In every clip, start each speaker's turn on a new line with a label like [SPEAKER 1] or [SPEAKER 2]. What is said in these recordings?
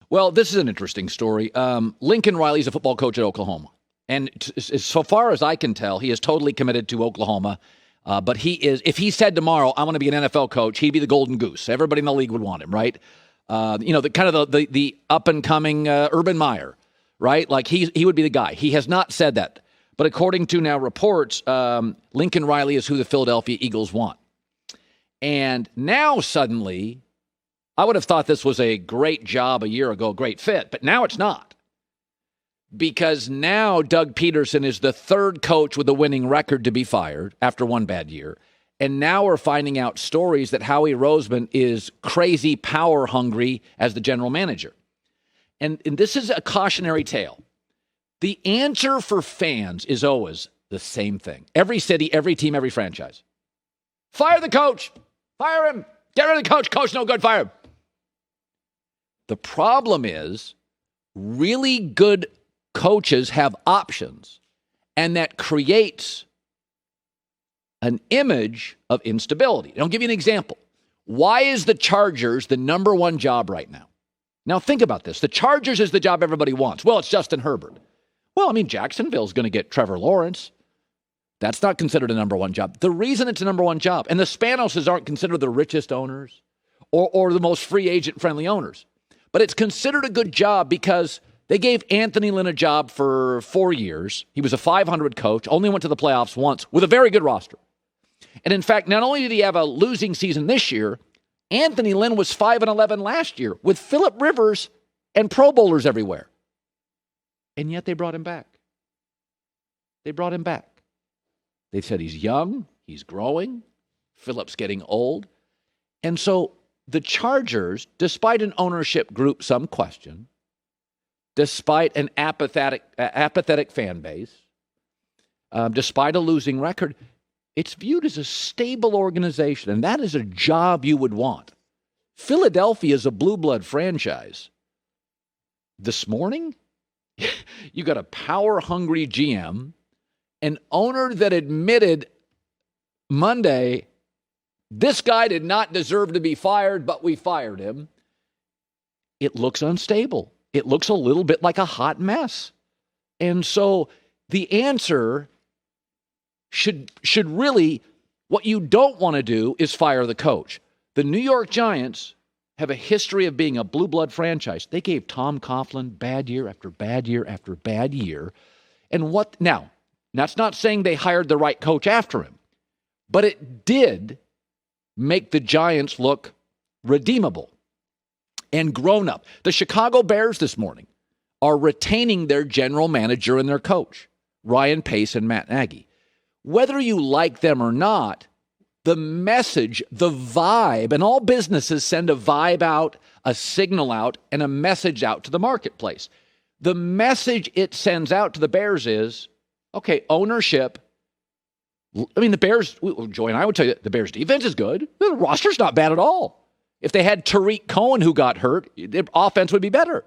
[SPEAKER 1] Well, this is an interesting story. Lincoln Riley's a football coach at Oklahoma. And so far as I can tell, he is totally committed to Oklahoma. But if he said tomorrow, I want to be an NFL coach, he'd be the golden goose. Everybody in the league would want him, right? The up-and-coming Urban Meyer, right? Like he would be the guy. He has not said that. But according to now reports, Lincoln Riley is who the Philadelphia Eagles want. And now suddenly, I would have thought this was a great job a year ago, great fit. But now it's not. Because now Doug Pederson is the third coach with a winning record to be fired after one bad year. And now we're finding out stories that Howie Roseman is crazy power hungry as the general manager. And this is a cautionary tale. The answer for fans is always the same thing. Every city, every team, every franchise. Fire the coach. Fire him. Get rid of the coach. Coach no good. Fire him. The problem is really good coaches have options, and that creates an image of instability. I'll give you an example. Why is the Chargers the number one job right now? Now think about this. The Chargers is the job everybody wants. Well, it's Justin Herbert. Well, I mean, Jacksonville's going to get Trevor Lawrence. That's not considered a number one job. The reason it's a number one job, and the Spanoses aren't considered the richest owners or the most free agent-friendly owners, but it's considered a good job because they gave Anthony Lynn a job for 4 years. He was a .500 coach, only went to the playoffs once with a very good roster. And in fact, not only did he have a losing season this year, Anthony Lynn was 5-11 last year with Phillip Rivers and Pro Bowlers everywhere. And yet they brought him back. They brought him back. They said he's young, he's growing, Phillip's getting old. And so the Chargers, despite an ownership group some question, despite an apathetic fan base, despite a losing record, it's viewed as a stable organization, and that is a job you would want. Philadelphia is a blue blood franchise. This morning, you got a power-hungry GM, an owner that admitted Monday, this guy did not deserve to be fired, but we fired him. It looks unstable. It looks a little bit like a hot mess. And so the answer should really, what you don't want to do is fire the coach. The New York Giants have a history of being a blue blood franchise. They gave Tom Coughlin bad year after bad year after bad year. And now, that's not saying they hired the right coach after him, but it did make the Giants look redeemable and grown up. The Chicago Bears this morning are retaining their general manager and their coach, Ryan Pace and Matt Nagy. Whether you like them or not, the message, the vibe, and all businesses send a vibe out, a signal out, and a message out to the marketplace. The message it sends out to the Bears is, okay, ownership. I mean, the Bears, Joy and I would tell you, the Bears' defense is good. The roster's not bad at all. If they had Tariq Cohen who got hurt, their offense would be better.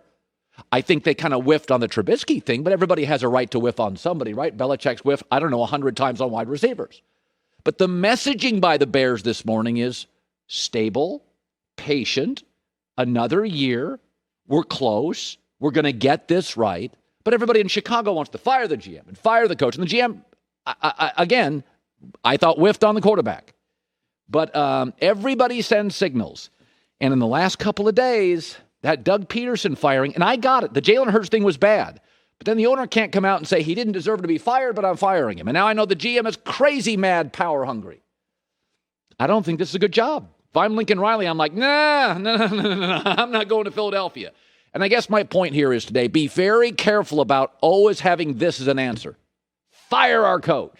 [SPEAKER 1] I think they kind of whiffed on the Trubisky thing, but everybody has a right to whiff on somebody, right? Belichick's whiffed, 100 times on wide receivers. But the messaging by the Bears this morning is stable, patient, another year, we're close, we're going to get this right. But everybody in Chicago wants to fire the GM and fire the coach. And the GM, again, I thought whiffed on the quarterback. But everybody sends signals. And in the last couple of days, that Doug Pederson firing, and I got it. The Jalen Hurts thing was bad. But then the owner can't come out and say he didn't deserve to be fired, but I'm firing him. And now I know the GM is crazy mad, power hungry. I don't think this is a good job. If I'm Lincoln Riley, I'm like, no, I'm not going to Philadelphia. And I guess my point here is today, be very careful about always having this as an answer. Fire our coach.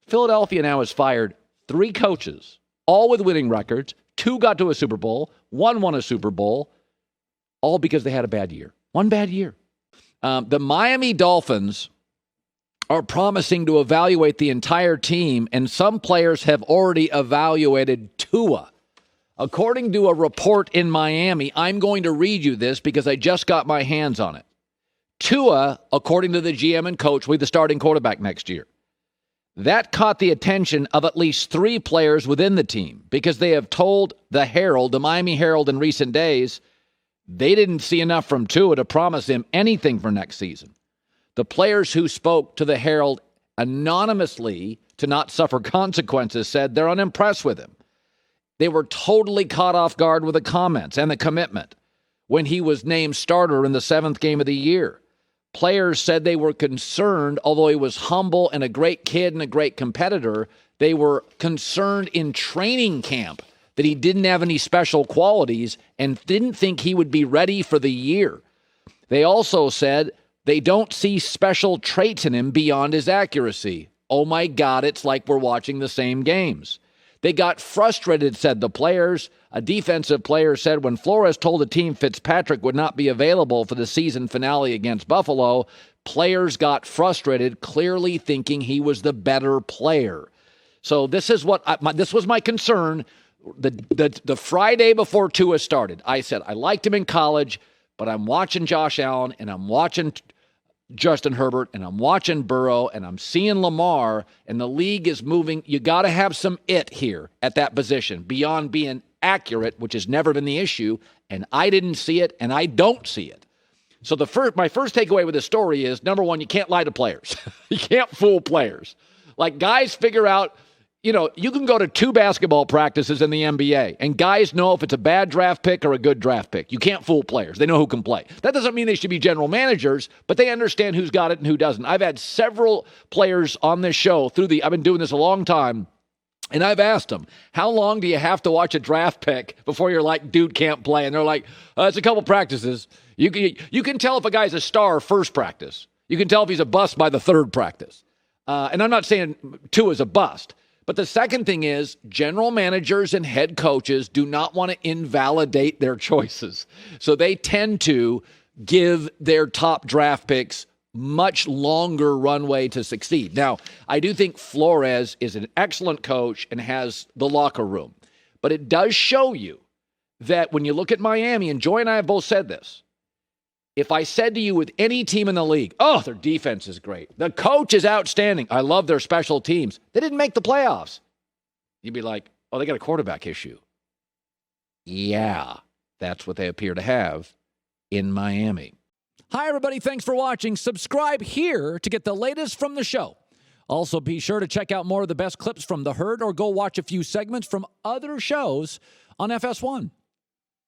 [SPEAKER 1] Philadelphia now has fired 3 coaches, all with winning records. 2 got to a Super Bowl. 1 won a Super Bowl, all because they had a bad year. One bad year. The Miami Dolphins are promising to evaluate the entire team, and some players have already evaluated Tua. According to a report in Miami, I'm going to read you this because I just got my hands on it. Tua, according to the GM and coach, will be the starting quarterback next year. That caught the attention of at least 3 players within the team because they have told the Miami Herald in recent days, They didn't see enough from Tua to promise him anything for next season. The players who spoke to the Herald anonymously to not suffer consequences said they're unimpressed with him. They were totally caught off guard with the comments and the commitment when he was named starter in the 7th game of the year. Players said they were concerned, although he was humble and a great kid and a great competitor, they were concerned in training camp that he didn't have any special qualities and didn't think he would be ready for the year. They also said they don't see special traits in him beyond his accuracy. Oh my God, it's like we're watching the same games. They got frustrated, said the players. A defensive player said when Flores told the team Fitzpatrick would not be available for the season finale against Buffalo, players got frustrated, clearly thinking he was the better player. So this is this was my concern. The Friday before Tua started, I said I liked him in college, but I'm watching Josh Allen and I'm watching Justin Herbert and I'm watching Burrow and I'm seeing Lamar, and the league is moving. You got to have some it here at that position beyond being accurate, which has never been the issue, and I didn't see it and I don't see it. So my first takeaway with this story is, number one, you can't lie to players. You can't fool players. Like, guys figure out, you can go to 2 basketball practices in the NBA, and guys know if it's a bad draft pick or a good draft pick. You can't fool players. They know who can play. That doesn't mean they should be general managers, but they understand who's got it and who doesn't. I've had several players on this show I've been doing this a long time, and I've asked them, how long do you have to watch a draft pick before you're like, dude can't play? And they're like, it's a couple practices. You can tell if a guy's a star first practice. You can tell if he's a bust by the 3rd practice. And I'm not saying Tua's a bust. But the second thing is, general managers and head coaches do not want to invalidate their choices. So they tend to give their top draft picks much longer runway to succeed. Now, I do think Flores is an excellent coach and has the locker room. But it does show you that when you look at Miami, and Joy and I have both said this, if I said to you with any team in the league, oh, their defense is great, the coach is outstanding, I love their special teams, they didn't make the playoffs, you'd be like, oh, they got a quarterback issue. Yeah, that's what they appear to have in Miami. Hi, everybody. Thanks for watching. Subscribe here to get the latest from the show. Also, be sure to check out more of the best clips from The Herd or go watch a few segments from other shows on FS1.